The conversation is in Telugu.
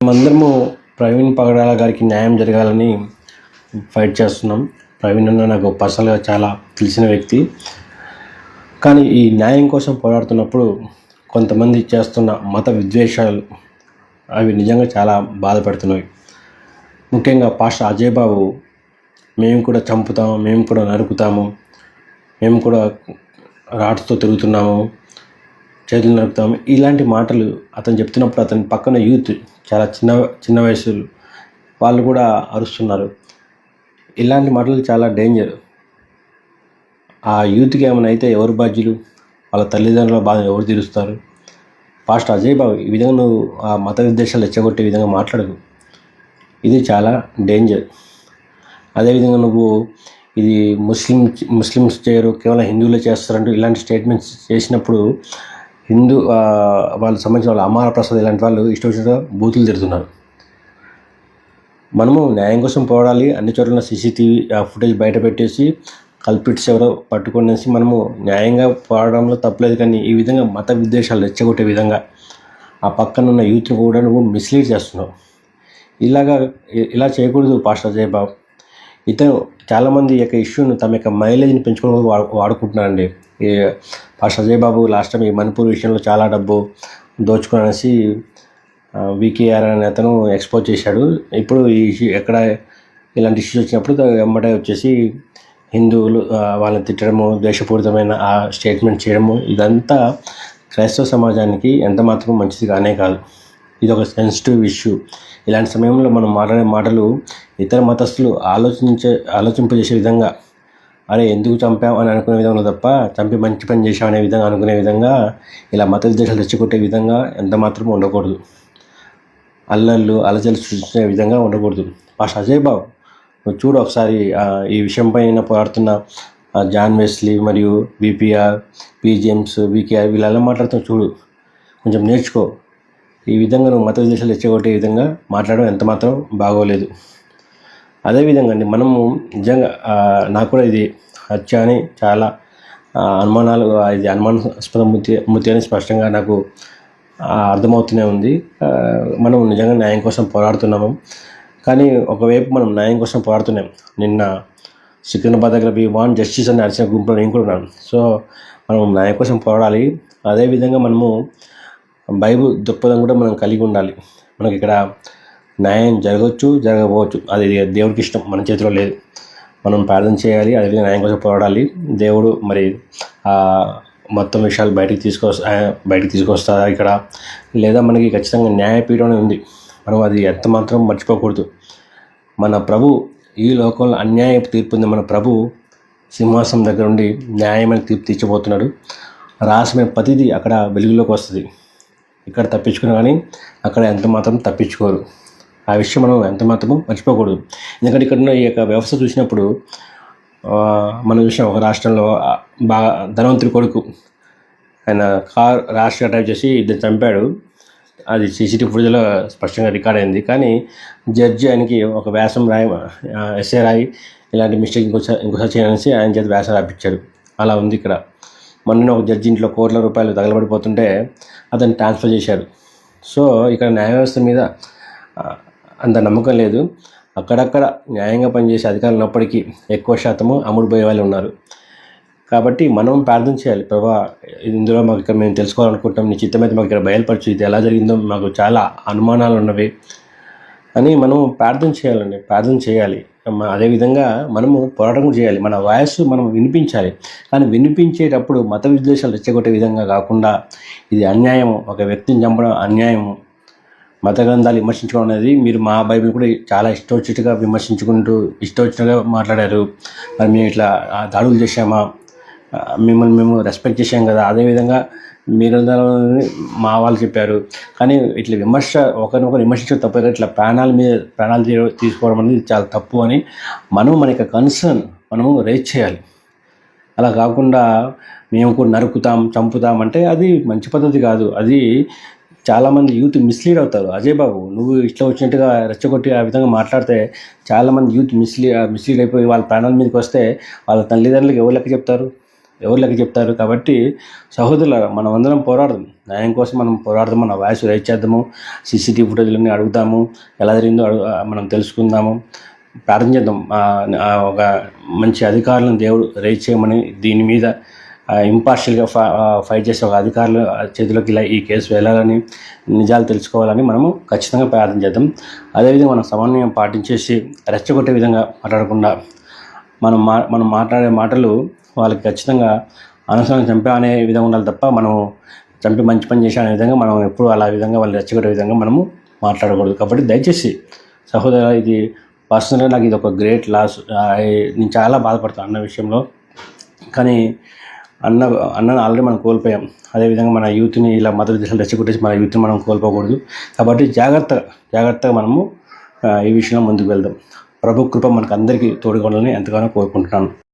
మేమందరము ప్రవీణ్ పగడాల గారికి న్యాయం జరగాలని ఫైట్ చేస్తున్నాం. ప్రవీణ్ అన్న నాకు పర్సనల్గా చాలా తెలిసిన వ్యక్తి. కానీ ఈ న్యాయం కోసం పోరాడుతున్నప్పుడు కొంతమంది చేస్తున్న మత విద్వేషాలు అవి నిజంగా చాలా బాధపడుతున్నాయి. ముఖ్యంగా పాస్టర్ అజయ్ బాబు మేము కూడా చంపుతాము, మేము కూడా నరుకుతాము, మేము కూడా రాడ్స్తో తిరుగుతున్నాము, చేతులు నరుకుతాము, ఇలాంటి మాటలు అతను చెప్తున్నప్పుడు అతని పక్కన యూత్ చాలా చిన్న వయసు వాళ్ళు కూడా అరుస్తున్నారు. ఇలాంటి మాటలు చాలా డేంజర్. ఆ యూత్కి ఏమైనా అయితే ఎవరు బాధ్యులు? వాళ్ళ తల్లిదండ్రుల బాధ ఎవరు తీరుస్తారు? పాస్టర్ అజయ్ బాబు ఈ విధంగా నువ్వు ఆ మత విద్వేషాలు రెచ్చగొట్టే విధంగా మాట్లాడదు. ఇది చాలా డేంజర్. అదేవిధంగా నువ్వు ఇది ముస్లిమ్స్ చేయరు, కేవలం హిందువులే చేస్తారంటూ ఇలాంటి స్టేట్మెంట్స్ చేసినప్పుడు వాళ్ళకి సంబంధించిన వాళ్ళ అమర ప్రసాద్ ఇలాంటి వాళ్ళు ఇష్టం వచ్చినట్టుగా బూతులు తిడుతున్నారు. మనము న్యాయం కోసం పోరాడాలి. అన్ని చోట్ల సీసీటీవీ ఫుటేజ్ బయట పెట్టేసి కల్పిట్స్ ఎవరో పట్టుకొనేసి మనము న్యాయంగా పోరాడంలో తప్పలేదు. కానీ ఈ విధంగా మత విద్వేషాలు రెచ్చగొట్టే విధంగా ఆ పక్కనున్న యూత్ని కూడా నువ్వు మిస్లీడ్ చేస్తున్నావు. ఇలా చేయకూడదు పాస్టర్ అజయ్ బాబు. ఇతను చాలామంది ఈ యొక్క ఇష్యూను తమ యొక్క మైలేజ్ని పెంచుకోవడానికి వాడుకుంటున్నారండి. ఈ పాస్టర్ అజయ్ బాబు లాస్ట్ టైం ఈ మణిపూర్ విషయంలో చాలా డబ్బు దోచుకునేసి వికేఆర్ అనే అతను ఎక్స్పోజ్ చేశాడు. ఇప్పుడు ఈ ఇష్యూ ఎక్కడ ఇలాంటి ఇష్యూస్ వచ్చినప్పుడు వెంబడే వచ్చేసి హిందువులు వాళ్ళని తిట్టడము, ద్వేషపూరితమైన ఆ స్టేట్మెంట్ చేయడము, ఇదంతా క్రైస్తవ సమాజానికి ఎంత మాత్రం మంచిది కానే కాదు. ఇది ఒక సెన్సిటివ్ ఇష్యూ. ఇలాంటి సమయంలో మనం మాట్లాడే మాటలు ఇతర మతస్థులు ఆలోచింపజేసే విధంగా, అరే ఎందుకు చంపాం అని అనుకునే విధంగా తప్ప చంపి మంచి పని చేశాం అనే విధంగా అనుకునే విధంగా, ఇలా మత విద్వేషాలు తెచ్చికొట్టే విధంగా ఎంత మాత్రం ఉండకూడదు. అలజలు సృష్టించే విధంగా ఉండకూడదు. పాస్టర్ అజయ్ బాబు నువ్వు చూడు ఒకసారి ఈ విషయం పైన పోరాడుతున్న జాన్ వెస్లీ మరియు విపిఆర్, పీజేమ్స్, వికేఆర్ వీళ్ళెలా మాట్లాడుతున్నా చూడు, కొంచెం నేర్చుకో. ఈ విధంగా నువ్వు మత విద్వేషాలు తెచ్చగొట్టే విధంగా మాట్లాడడం ఎంత మాత్రం బాగోలేదు. అదేవిధంగా అండి మనము నిజంగా నాకు కూడా ఇది హత్య అని చాలా అనుమానాలు, ఇది అనుమానాస్పద మృతి అని స్పష్టంగా నాకు అర్థమవుతూనే ఉంది. మనం నిజంగా న్యాయం కోసం పోరాడుతున్నాము. కానీ ఒకవైపు మనం న్యాయం కోసం పోరాడుతున్నాం. నిన్న సికింద్రాబాద్ దగ్గర వాంట్ జస్టిస్ అని అరిచిన గుంపులో నేను కూడా ఉన్నాను. సో మనం న్యాయం కోసం పోరాడాలి. అదేవిధంగా మనము బైబిల్ దృక్పథం కూడా మనం కలిగి ఉండాలి. మనకి ఇక్కడ న్యాయం జరగవచ్చు, జరగకపోవచ్చు, అది దేవుడికి ఇష్టం, మన చేతిలో లేదు. మనం ప్రార్థన చేయాలి, అదేవిధంగా న్యాయం కోసం పోరాడాలి. దేవుడు మరి మొత్తం విషయాలు బయటికి తీసుకొస్తారా ఇక్కడ, లేదా మనకి ఖచ్చితంగా న్యాయపీఠం ఉంది. మనం అది ఎంత మాత్రం మర్చిపోకూడదు. మన ప్రభు ఈ లోకంలో అన్యాయ తీర్పు ఉంది. మన ప్రభు సింహాసనం దగ్గర ఉండి న్యాయమైన తీర్పు తీర్చబోతున్నాడు. రాసమైన ప్రతిదీ అక్కడ వెలుగులోకి వస్తుంది. ఇక్కడ తప్పించుకున్నా కానీ అక్కడ ఎంత మాత్రం తప్పించుకోరు. ఆ విషయం మనం ఎంత మాత్రమో మర్చిపోకూడదు. ఎందుకంటే ఇక్కడ ఉన్న ఈ యొక్క వ్యవస్థ చూసినప్పుడు మనం చూసిన ఒక రాష్ట్రంలో బాగా ధనవంతుడి కొడుకు ఆయన కార్ ర్యాష్గా డ్రైవ్ చేసి ఇద్దరు చంపాడు. అది సీసీటీవీ ఫుటేజ్లో స్పష్టంగా రికార్డ్ అయింది. కానీ జడ్జి ఆయనకి ఒక వ్యాసం ఎస్ఏ రాయి ఇలాంటి మిస్టేక్ ఇంకోసారి చేయనేసి ఆయన చేత వ్యాసం రాయించాడు. అలా ఉంది ఇక్కడ. మొన్న ఒక జడ్జి ఇంట్లో కోట్ల రూపాయలు తగలబడిపోతుంటే అతన్ని ట్రాన్స్ఫర్ చేశారు. సో ఇక్కడ న్యాయ వ్యవస్థ మీద అంత నమ్మకం లేదు. అక్కడక్కడ న్యాయంగా పనిచేసే అధికారులు ఉన్నప్పటికీ ఎక్కువ శాతము అమ్ముడుపోయే వాళ్ళు ఉన్నారు. కాబట్టి మనం ప్రార్థన చేయాలి. ప్రభా ఇందులో మాకు ఇక్కడ మేము తెలుసుకోవాలనుకుంటాం, నీ చిత్తమైతే మాకు ఇక్కడ బయలుపరచు, ఇది ఎలా జరిగిందో మాకు చాలా అనుమానాలు ఉన్నవి అని మనం ప్రార్థన చేయాలి. అదేవిధంగా మనము పోరాటం కూడా చేయాలి. మన వాయిస్ మనం వినిపించాలి. కానీ వినిపించేటప్పుడు మత విద్వేషాలు రెచ్చగొట్టే విధంగా కాకుండా, ఇది అన్యాయము, ఒక వ్యక్తిని చంపడం అన్యాయము, మత గ్రంథాలు విమర్శించుకోవడం అనేది, మీరు మా బైబిల్ కూడా చాలా ఇష్టం వచ్చినట్టుగా మాట్లాడారు. మరి మేము ఇట్లా దాడులు చేశామా, మిమ్మల్ని మేము రెస్పెక్ట్ చేశాం కదా, అదేవిధంగా మీ గ్రంథాలని మా వాళ్ళు చెప్పారు. కానీ ఇట్లా ఒకరినొకరు విమర్శించడం తప్ప, ఇట్లా ప్రాణాలు తీసుకోవడం అనేది చాలా తప్పు అని మన యొక్క కన్సర్న్ మనము రేజ్ చేయాలి. అలా కాకుండా మేము కూడా నరుకుతాం, చంపుతాం అంటే అది మంచి పద్ధతి కాదు. అది చాలామంది యూత్ మిస్లీడ్ అవుతారు. అజయ్ బాబు నువ్వు ఇట్లా వచ్చినట్టుగా రెచ్చగొట్టి ఆ విధంగా మాట్లాడితే చాలామంది యూత్ మిస్లీడ్ అయిపోయి వాళ్ళ ప్రాణాల మీదకి వస్తే వాళ్ళ తల్లిదండ్రులకు ఎవరు లెక్క చెప్తారు? కాబట్టి సహోదరులారా, మనం అందరం పోరాడదాం. న్యాయం కోసం మనం పోరాడదాము, మన వాయిస్ రైజ్ చేద్దాము, సీసీటీవీ ఫుటేజ్లన్నీ అడుగుతాము, ఎలా జరిగిందో మనం తెలుసుకుందాము, ప్రార్థన చేద్దాం. ఒక మంచి అధికారులను దేవుడు రైజ్ చేయమని, దీని మీద ఇంపార్షియల్గా ఫైట్ చేసే ఒక అధికారుల చేతిలోకి ఇలా ఈ కేసు వెళ్ళాలని, నిజాలు తెలుసుకోవాలని మనము ఖచ్చితంగా ప్రార్థన చేద్దాం. అదేవిధంగా మనం సమన్వయం పాటించేసి రెచ్చగొట్టే విధంగా మాట్లాడకుండా, మనం మాట్లాడే మాటలు వాళ్ళకి ఖచ్చితంగా అనవసరంగా చంపా అనే విధంగా ఉండాలి తప్ప, మనం చంపి మంచి పని చేసా అనే విధంగా మనం ఎప్పుడు అలా విధంగా వాళ్ళు రెచ్చగొట్టే విధంగా మనము మాట్లాడకూడదు. కాబట్టి దయచేసి సహోదర, ఇది పర్సనల్గా నాకు ఇది ఒక గ్రేట్ లాస్. నేను చాలా బాధపడతాను అన్న విషయంలో. కానీ అన్నను ఆల్రెడీ మనం కోల్పోయాం. అదేవిధంగా మన యూత్ని ఇలా మద్దతు దేశాలు రెచ్చగొట్టేసి మన యూత్ని మనం కోల్పోకూడదు. కాబట్టి జాగ్రత్తగా మనము ఈ విషయంలో ముందుకు వెళ్దాం. ప్రభు కృప మనకు అందరికీ తోడుగా ఉండాలని ఎంతగానో కోరుకుంటున్నాను.